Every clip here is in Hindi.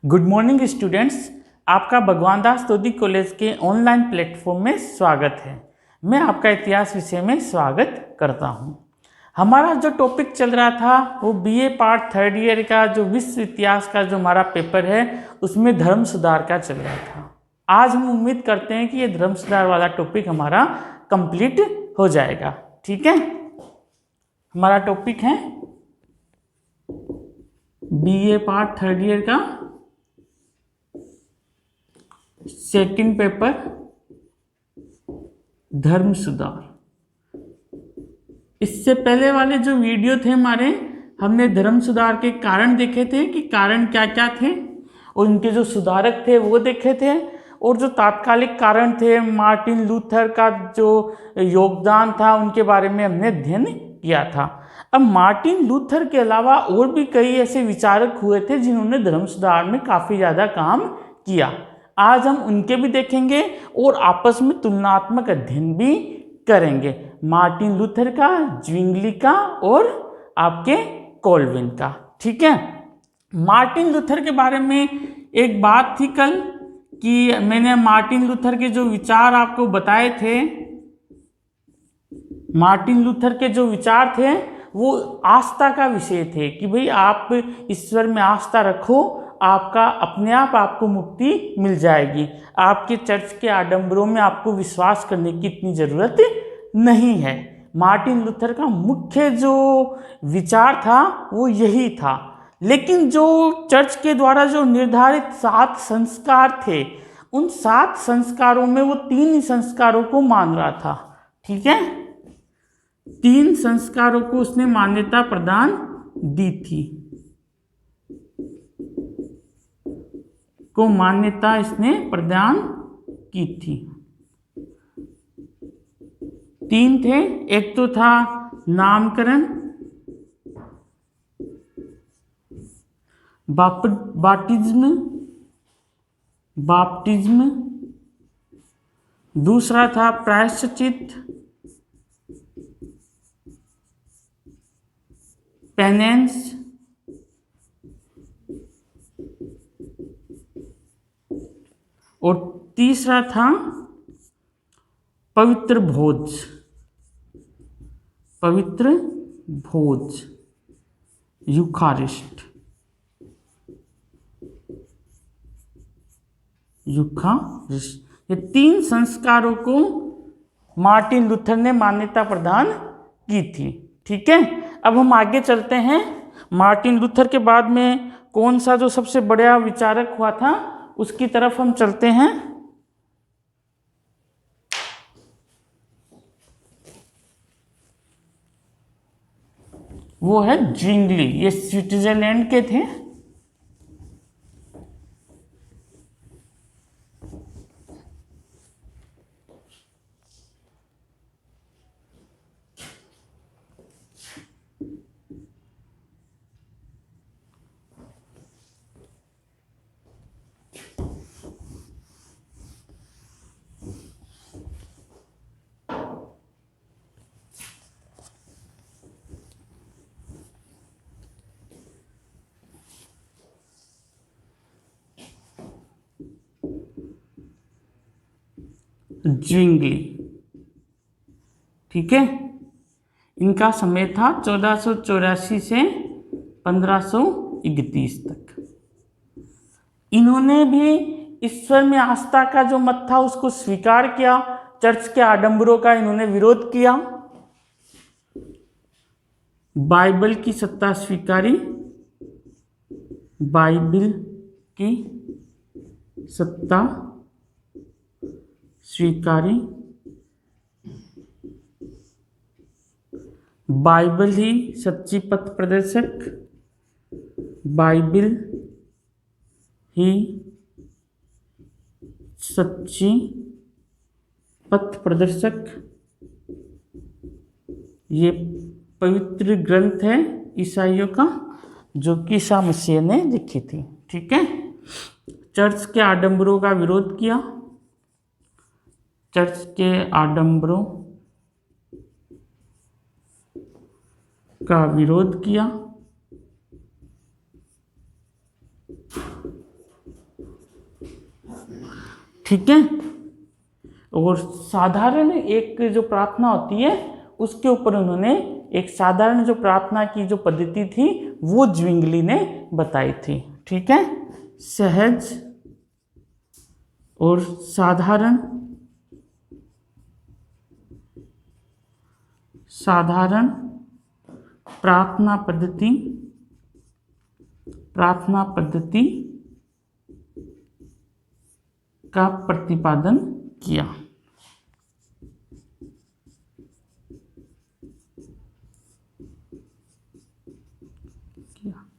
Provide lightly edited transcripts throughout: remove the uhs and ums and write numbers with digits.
गुड मॉर्निंग स्टूडेंट्स, आपका भगवान दास तोदी कॉलेज के ऑनलाइन प्लेटफॉर्म में स्वागत है। मैं आपका इतिहास विषय में स्वागत करता हूं। हमारा जो टॉपिक चल रहा था वो बीए पार्ट थर्ड ईयर का जो विश्व इतिहास का जो हमारा पेपर है उसमें धर्म सुधार का चल रहा था। आज हम उम्मीद करते हैं कि ये धर्म सुधार वाला टॉपिक हमारा कंप्लीट हो जाएगा। ठीक है, हमारा टॉपिक है बीए पार्ट थर्ड ईयर का सेकंड पेपर धर्म सुधार। इससे पहले वाले जो वीडियो थे हमारे, हमने धर्म सुधार के कारण देखे थे कि कारण क्या क्या थे और उनके जो सुधारक थे वो देखे थे, और जो तात्कालिक कारण थे मार्टिन लूथर का जो योगदान था उनके बारे में हमने अध्ययन किया था। अब मार्टिन लूथर के अलावा और भी कई ऐसे विचारक हुए थे जिन्होंने धर्म सुधार में काफ़ी ज़्यादा काम किया। आज हम उनके भी देखेंगे और आपस में तुलनात्मक अध्ययन भी करेंगे, मार्टिन लूथर का, ज्विंगली का और आपके कॉल्विन का। ठीक है, मार्टिन लूथर के बारे में एक बात थी कल कि मैंने मार्टिन लूथर के जो विचार आपको बताए थे, मार्टिन लूथर के जो विचार थे वो आस्था का विषय थे कि भाई आप ईश्वर में आस्था रखो, आपका अपने आप आपको मुक्ति मिल जाएगी, आपके चर्च के आडंबरों में आपको विश्वास करने की इतनी ज़रूरत नहीं है। मार्टिन लूथर का मुख्य जो विचार था वो यही था। लेकिन जो चर्च के द्वारा जो निर्धारित 7 संस्कार थे, उन 7 संस्कारों में वो 3 ही संस्कारों को मान रहा था। ठीक है, 3 संस्कारों को उसने मान्यता प्रदान दी थी, को मान्यता इसने प्रदान की थी। 3 थे, एक तो था नामकरण, बाप्टिज्म, दूसरा था प्रायश्चित, पेनेंस, और तीसरा था पवित्र भोज, यूखारिस्ट। ये 3 संस्कारों को मार्टिन लूथर ने मान्यता प्रदान की थी। ठीक है, अब हम आगे चलते हैं। मार्टिन लूथर के बाद में कौन सा जो सबसे बड़ा विचारक हुआ था उसकी तरफ हम चलते हैं। वो है ज्विंगली, ये स्विट्जरलैंड के थे। ज्विंगली, ठीक है, इनका समय था 1484 से 1531 तक। इन्होंने भी ईश्वर में आस्था का जो मत था उसको स्वीकार किया, चर्च के आडंबरों का इन्होंने विरोध किया, बाइबल की सत्ता स्वीकारी, बाइबल की सत्ता स्वीकारी, बाइबल ही सच्ची पथ प्रदर्शक, बाइबल ही सच्ची पथ प्रदर्शक, ये पवित्र ग्रंथ है ईसाइयों का जो कि ईसा मसीह ने लिखी थी। ठीक है, चर्च के आडंबरों का विरोध किया, चर्च के आडंबरों का विरोध किया, ठीक है। और साधारण एक जो प्रार्थना होती है उसके ऊपर उन्होंने एक साधारण जो प्रार्थना की जो पद्धति थी वो ज्विंगली ने बताई थी। ठीक है, सहज और साधारण प्रार्थना पद्धति का प्रतिपादन किया।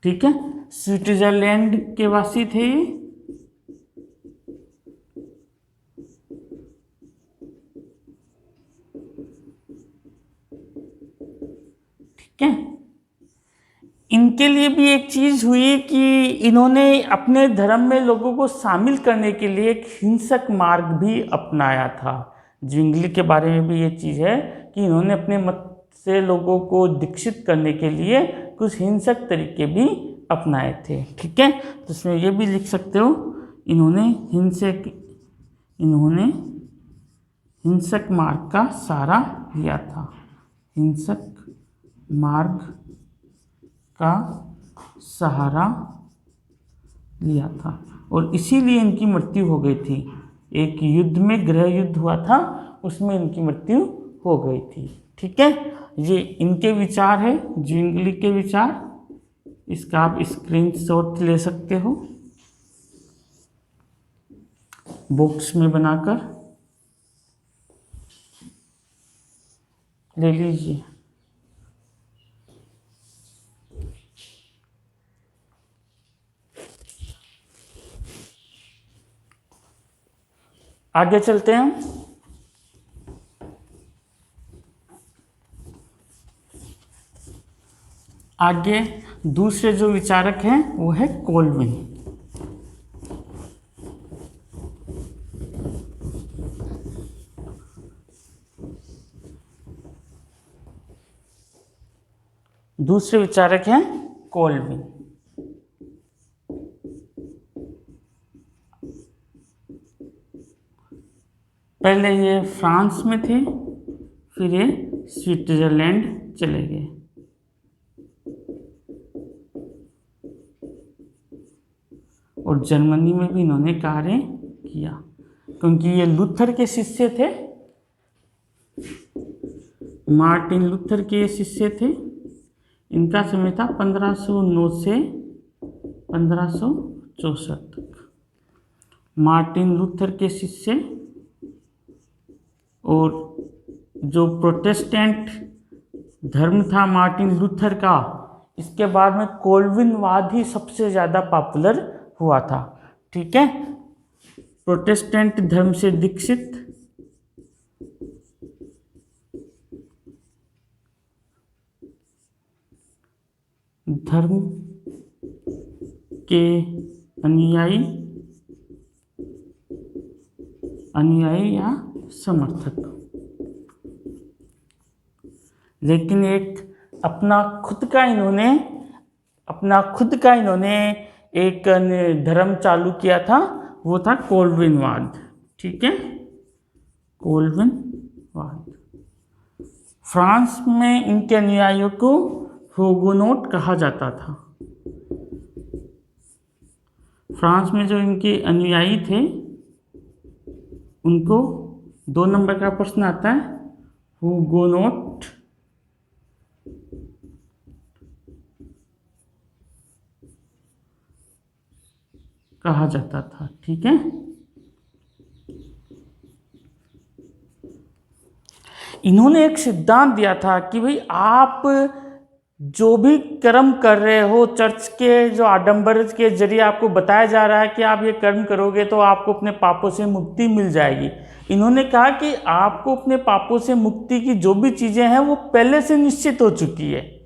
ठीक है, स्विट्जरलैंड के वासी थे। ठीक है, इनके लिए भी एक चीज हुई कि इन्होंने अपने धर्म में लोगों को शामिल करने के लिए एक हिंसक मार्ग भी अपनाया था। ज्विंगली के बारे में भी ये चीज है कि इन्होंने अपने मत से लोगों को दीक्षित करने के लिए कुछ हिंसक तरीके भी अपनाए थे। ठीक है, तो इसमें ये भी लिख सकते हो, इन्होंने हिंसक मार्ग का सहारा लिया था। हिंसक मार्ग का सहारा लिया था और इसीलिए इनकी मृत्यु हो गई थी। एक युद्ध में, गृह युद्ध हुआ था, उसमें इनकी मृत्यु हो गई थी। ठीक है, ये इनके विचार है, ज्विंगली के विचार। इसका आप स्क्रीनशॉट ले सकते हो बॉक्स में बनाकर ले लीजिए। आगे चलते हैं। आगे दूसरे जो विचारक हैं वो है कोल्विन। दूसरे विचारक हैं कोल्विन। पहले ये फ्रांस में थे, फिर ये स्विट्जरलैंड चले गए। और जर्मनी में भी इन्होंने कार्य किया क्योंकि ये लूथर के शिष्य थे, मार्टिन लूथर के शिष्य थे। इनका समय था 1509 से 1564 तक। मार्टिन लूथर के शिष्य और जो प्रोटेस्टेंट धर्म था मार्टिन लूथर का, इसके बाद में कोल्विनवाद ही सबसे ज़्यादा पॉपुलर हुआ था। ठीक है, प्रोटेस्टेंट धर्म से दीक्षित धर्म के अनुयायी या समर्थक, लेकिन एक अपना खुद का इन्होंने एक धर्म चालू किया था, वो था कोल्विनवाद। ठीक है, कोल्विनवाद। फ्रांस में इनके अनुयायियों को हुगेनोट कहा जाता था। फ्रांस में जो इनके अनुयायी थे उनको 2 नंबर का प्रश्न आता है, हुगेनोट कहा जाता था। ठीक है, इन्होंने एक सिद्धांत दिया था कि भाई आप जो भी कर्म कर रहे हो, चर्च के जो आडंबर के जरिए आपको बताया जा रहा है कि आप ये कर्म करोगे तो आपको अपने पापों से मुक्ति मिल जाएगी। इन्होंने कहा कि आपको अपने पापों से मुक्ति की जो भी चीज़ें हैं वो पहले से निश्चित हो चुकी है।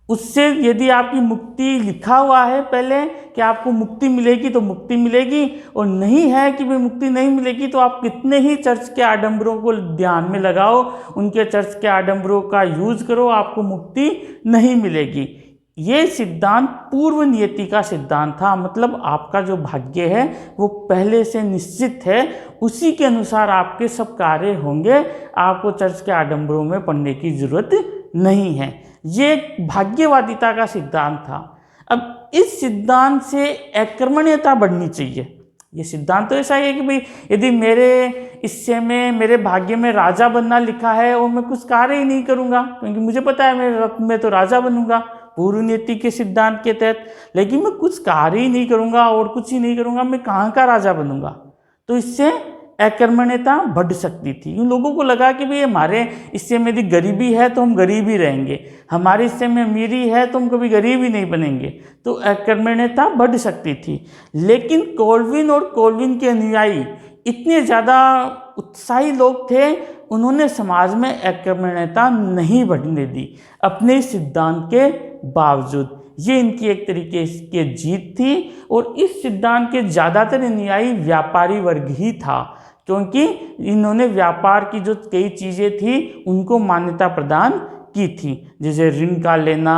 उससे यदि आपकी मुक्ति लिखा हुआ है पहले कि आपको मुक्ति मिलेगी तो मुक्ति मिलेगी, और नहीं है कि भाई मुक्ति नहीं मिलेगी तो आप कितने ही चर्च के आडंबरों को ध्यान में लगाओ, उनके चर्च के आडंबरों का यूज करो, आपको मुक्ति नहीं मिलेगी। ये सिद्धांत पूर्व नियति का सिद्धांत था, मतलब आपका जो भाग्य है वो पहले से निश्चित है, उसी के अनुसार आपके सब कार्य होंगे, आपको चर्च के आडंबरों में पड़ने की जरूरत नहीं है। ये भाग्यवादिता का सिद्धांत था। अब इस सिद्धांत से अकर्मण्यता बढ़नी चाहिए। ये सिद्धांत तो ऐसा है कि भाई यदि मेरे हिस्से में, मेरे भाग्य में राजा बनना लिखा है और मैं कुछ कार्य ही नहीं करूँगा, क्योंकि मुझे पता है मेरे रत्न में तो राजा बनूंगा पूर्व नीति के सिद्धांत के तहत, लेकिन मैं कुछ कार्य ही नहीं करूँगा और कुछ ही नहीं करूँगा, मैं कहाँ का राजा बनूंगा। तो इससे अकर्मण्यता बढ़ सकती थी। उन लोगों को लगा कि भाई हमारे हिस्से में यदि गरीबी है तो हम गरीब ही रहेंगे, हमारे हिस्से में अमीरी है तो हम कभी गरीब ही नहीं बनेंगे, तो अकर्मण्यता बढ़ सकती थी। लेकिन कोल्विन और कोल्विन के अनुयायी इतने ज़्यादा उत्साही लोग थे, उन्होंने समाज में अकर्मण्यता नहीं बढ़ने दी अपने सिद्धांत के बावजूद। ये इनकी एक तरीके की जीत थी। और इस सिद्धांत के ज़्यादातर अनुयायी व्यापारी वर्ग ही था, क्योंकि इन्होंने व्यापार की जो कई चीज़ें थी उनको मान्यता प्रदान की थी, जैसे ऋण का लेना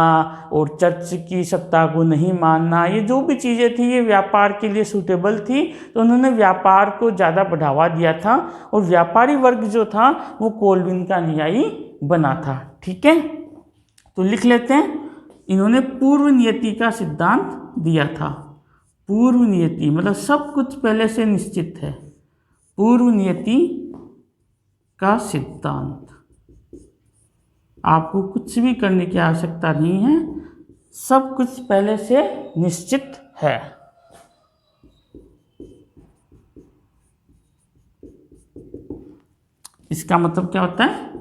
और चर्च की सत्ता को नहीं मानना, ये जो भी चीज़ें थी ये व्यापार के लिए सूटेबल थी। तो उन्होंने व्यापार को ज़्यादा बढ़ावा दिया था और व्यापारी वर्ग जो था वो कोल्विन का अनुयायी बना था। ठीक है, तो लिख लेते हैं, इन्होंने पूर्व नियति का सिद्धांत दिया था। पूर्व नियति मतलब सब कुछ पहले से निश्चित है। पूर्व नियति का सिद्धांत, आपको कुछ भी करने की आवश्यकता नहीं है, सब कुछ पहले से निश्चित है। इसका मतलब क्या होता है?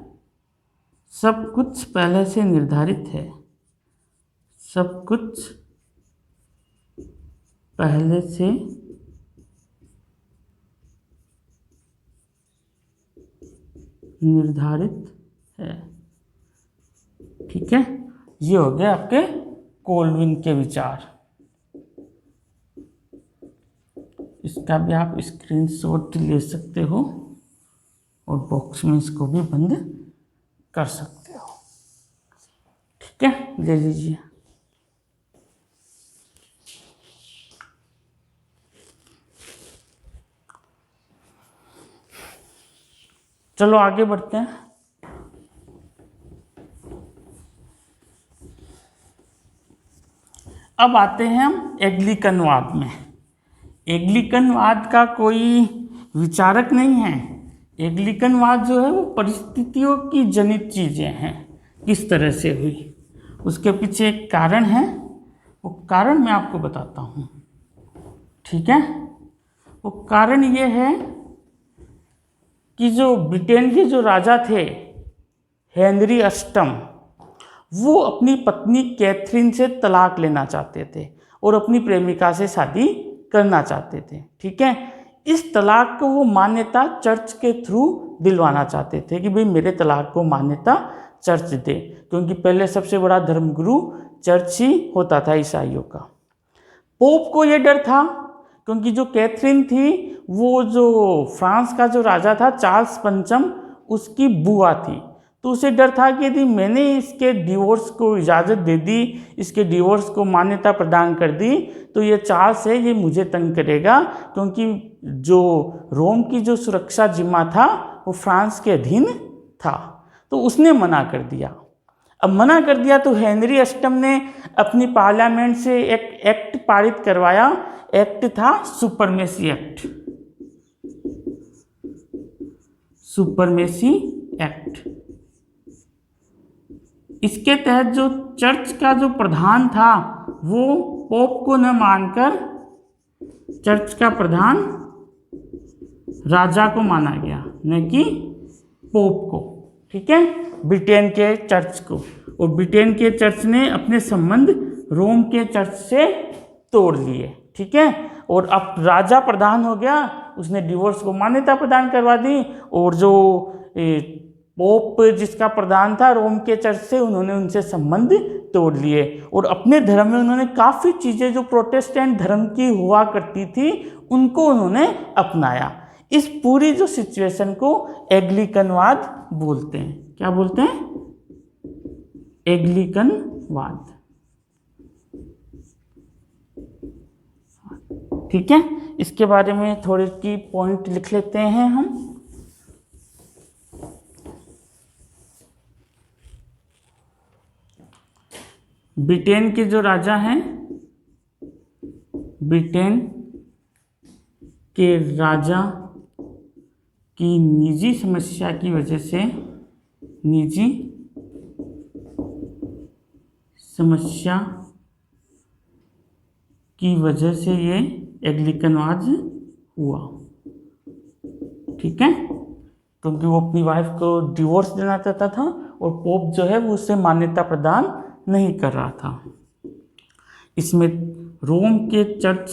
सब कुछ पहले से निर्धारित है, सब कुछ पहले से निर्धारित है। ठीक है, ये हो गए आपके कोल्विन के विचार। इसका भी आप स्क्रीनशॉट ले सकते हो और बॉक्स में इसको भी बंद कर सकते हो। ठीक है, ले लीजिए। चलो आगे बढ़ते हैं। अब आते हैं हम एग्लिकनवाद में। एग्लिकनवाद का कोई विचारक नहीं है। एग्लिकनवाद जो है वो परिस्थितियों की जनित चीज़ें हैं, किस तरह से हुई उसके पीछे एक कारण है, वो कारण मैं आपको बताता हूँ। ठीक है, वो कारण ये है कि जो ब्रिटेन के जो राजा थे हेनरी अष्टम, वो अपनी पत्नी कैथरीन से तलाक लेना चाहते थे और अपनी प्रेमिका से शादी करना चाहते थे। ठीक है, इस तलाक को वो मान्यता चर्च के थ्रू दिलवाना चाहते थे कि भाई मेरे तलाक को मान्यता चर्च दे, क्योंकि पहले सबसे बड़ा धर्मगुरु चर्च ही होता था ईसाइयों का। पोप को ये डर था, क्योंकि जो कैथरीन थी वो जो फ्रांस का जो राजा था चार्ल्स पंचम, उसकी बुआ थी। तो उसे डर था कि यदि मैंने इसके डिवोर्स को इजाज़त दे दी, इसके डिवोर्स को मान्यता प्रदान कर दी, तो ये चार्ल्स है ये मुझे तंग करेगा, क्योंकि जो रोम की जो सुरक्षा जिम्मा था वो फ्रांस के अधीन था। तो उसने मना कर दिया। अब मना कर दिया तो हेनरी अष्टम ने अपनी पार्लियामेंट से एक एक्ट पारित करवाया। एक्ट था सुपरमेसी एक्ट। सुपरमेसी एक्ट, इसके तहत जो चर्च का जो प्रधान था वो पोप को न मानकर चर्च का प्रधान राजा को माना गया, न कि पोप को। ठीक है, ब्रिटेन के चर्च को। और ब्रिटेन के चर्च ने अपने संबंध रोम के चर्च से तोड़ लिए। ठीक है, और अब राजा प्रधान हो गया, उसने डिवोर्स को मान्यता प्रदान करवा दी। और जो पोप जिसका प्रधान था रोम के चर्च से, उन्होंने उनसे संबंध तोड़ लिए और अपने धर्म में उन्होंने काफ़ी चीज़ें जो प्रोटेस्टेंट धर्म की हुआ करती थी उनको उन्होंने अपनाया। इस पूरी जो सिचुएशन को एग्लिकनवाद बोलते हैं। क्या बोलते हैं? एग्लिकनवाद। ठीक है, इसके बारे में थोड़े की पॉइंट लिख लेते हैं हम। ब्रिटेन के जो राजा हैं, ब्रिटेन के राजा की निजी समस्या की वजह से, निजी समस्या की वजह से ये एंग्लिकनवाद हुआ। ठीक है, क्योंकि वो अपनी वाइफ को डिवोर्स देना चाहता था और पोप जो है वो उसे मान्यता प्रदान नहीं कर रहा था। इसमें रोम के चर्च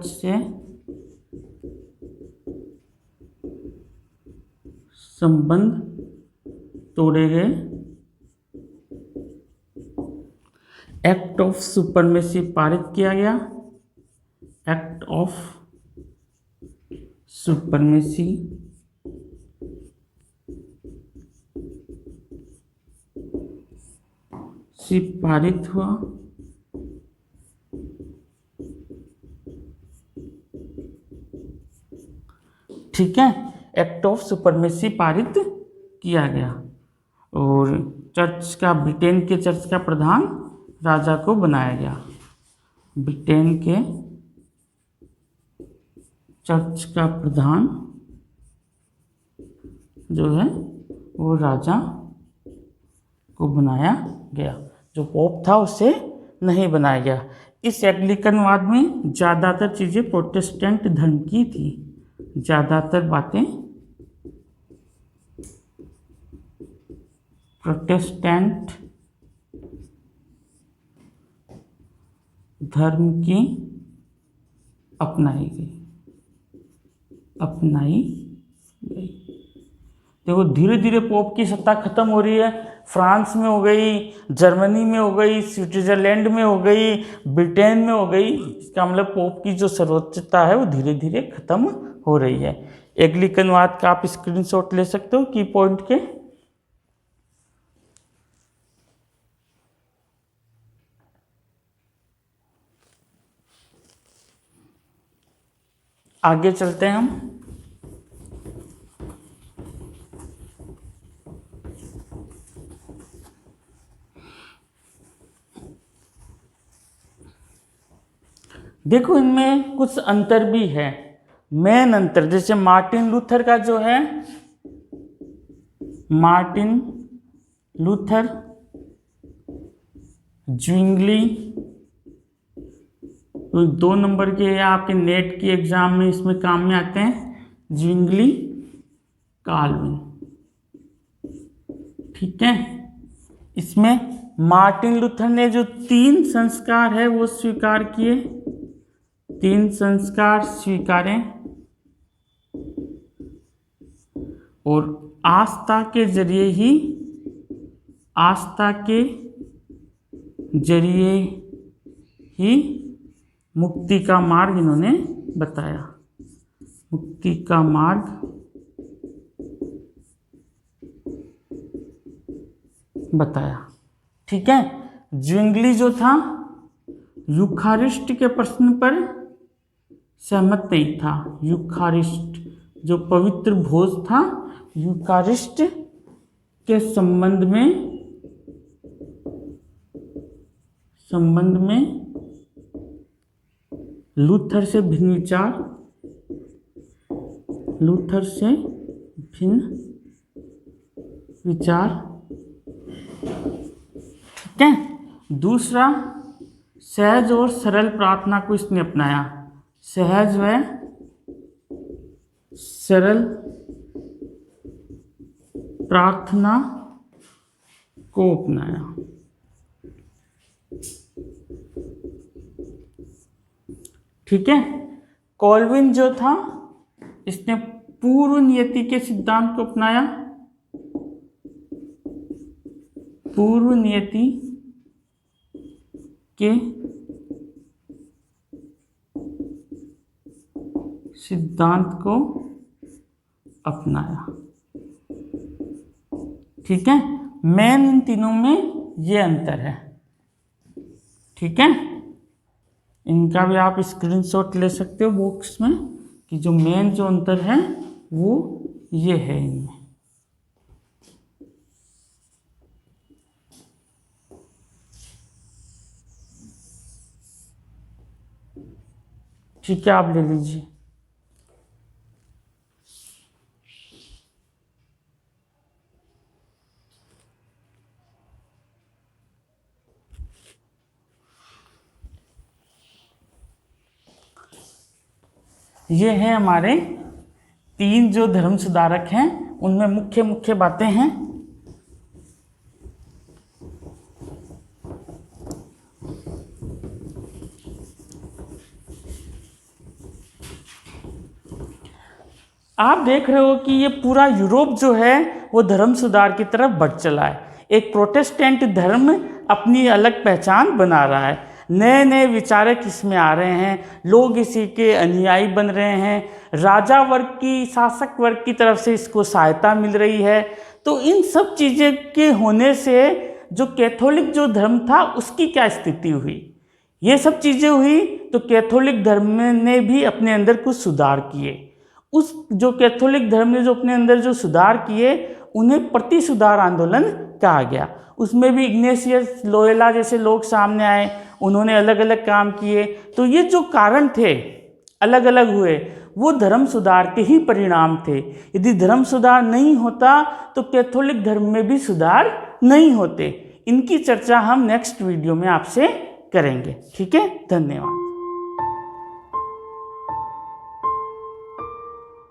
से संबंध तोड़े गए। एक्ट ऑफ सुपरमेसी पारित किया गया। एक्ट ऑफ सुपरमेसी पारित हुआ। ठीक है, एक्ट ऑफ सुपरमेसी पारित किया गया और चर्च का, ब्रिटेन के चर्च का प्रधान राजा को बनाया गया। ब्रिटेन के चर्च का प्रधान जो है वो राजा को बनाया गया। जो पोप था उसे नहीं बनाया गया। इस एंग्लिकनवाद में ज़्यादातर चीज़ें प्रोटेस्टेंट धर्म की थी। ज़्यादातर बातें प्रोटेस्टेंट धर्म की अपनाई गई। देखो धीरे धीरे पोप की सत्ता खत्म हो रही है। फ्रांस में हो गई, जर्मनी में हो गई, स्विट्जरलैंड में हो गई, ब्रिटेन में हो गई। इसका मतलब पोप की जो सर्वोच्चता है वो धीरे धीरे खत्म हो रही है। एंग्लिकनवाद का आप स्क्रीनशॉट ले सकते हो की पॉइंट के। आगे चलते हैं हम। देखो इनमें कुछ अंतर भी है। मेन अंतर जैसे मार्टिन लूथर का जो है, मार्टिन लूथर, ज्विंगली, तो 2 नंबर के आपके नेट की एग्जाम में इसमें काम में आते हैं। Zwingli, Calvin. ठीक है, इसमें मार्टिन लूथर ने जो 3 संस्कार है वो स्वीकार किए। 3 संस्कार स्वीकारे और आस्था के जरिए ही मुक्ति का मार्ग इन्होंने बताया। मुक्ति का मार्ग बताया। ठीक है, ज्विंगली जो था यूखारिस्ट के प्रश्न पर सहमत नहीं था। यूखारिस्ट जो पवित्र भोज था, यूखारिस्ट के संबंध में लूथर से भिन्न विचार। ठीक है, दूसरा सहज और सरल प्रार्थना को इसने अपनाया। सहज व सरल प्रार्थना को अपनाया। ठीक है, कॉल्विन जो था इसने पूर्व नियति के सिद्धांत को अपनाया। पूर्व नियति के सिद्धांत को अपनाया। ठीक है, मेन इन तीनों में ये अंतर है। ठीक है, इनका भी आप स्क्रीनशॉट ले सकते हो बॉक्स में कि जो मेन जो अंतर है वो ये है इनमें। ठीक है, आप ले लीजिए। ये हैं हमारे 3 जो धर्म सुधारक हैं, उनमें मुख्य मुख्य बातें हैं। आप देख रहे हो कि ये पूरा यूरोप जो है वो धर्म सुधार की तरफ बढ़ चला है। एक प्रोटेस्टेंट धर्म अपनी अलग पहचान बना रहा है, नए नए विचारक इसमें आ रहे हैं, लोग इसी के अनुयायी बन रहे हैं, राजा वर्ग की, शासक वर्ग की तरफ से इसको सहायता मिल रही है। तो इन सब चीज़ें के होने से जो कैथोलिक जो धर्म था उसकी क्या स्थिति हुई, ये सब चीज़ें हुई तो कैथोलिक धर्म ने भी अपने अंदर कुछ सुधार किए। उस जो कैथोलिक धर्म ने जो अपने अंदर जो सुधार किए उन्हें प्रति सुधार आंदोलन कहा गया। उसमें भी इग्नेशियस लोयोला जैसे लोग सामने आए, उन्होंने अलग अलग काम किए। तो ये जो कारण थे अलग अलग हुए वो धर्म सुधार के ही परिणाम थे। यदि धर्म सुधार नहीं होता तो कैथोलिक धर्म में भी सुधार नहीं होते। इनकी चर्चा हम नेक्स्ट वीडियो में आपसे करेंगे। ठीक है, धन्यवाद।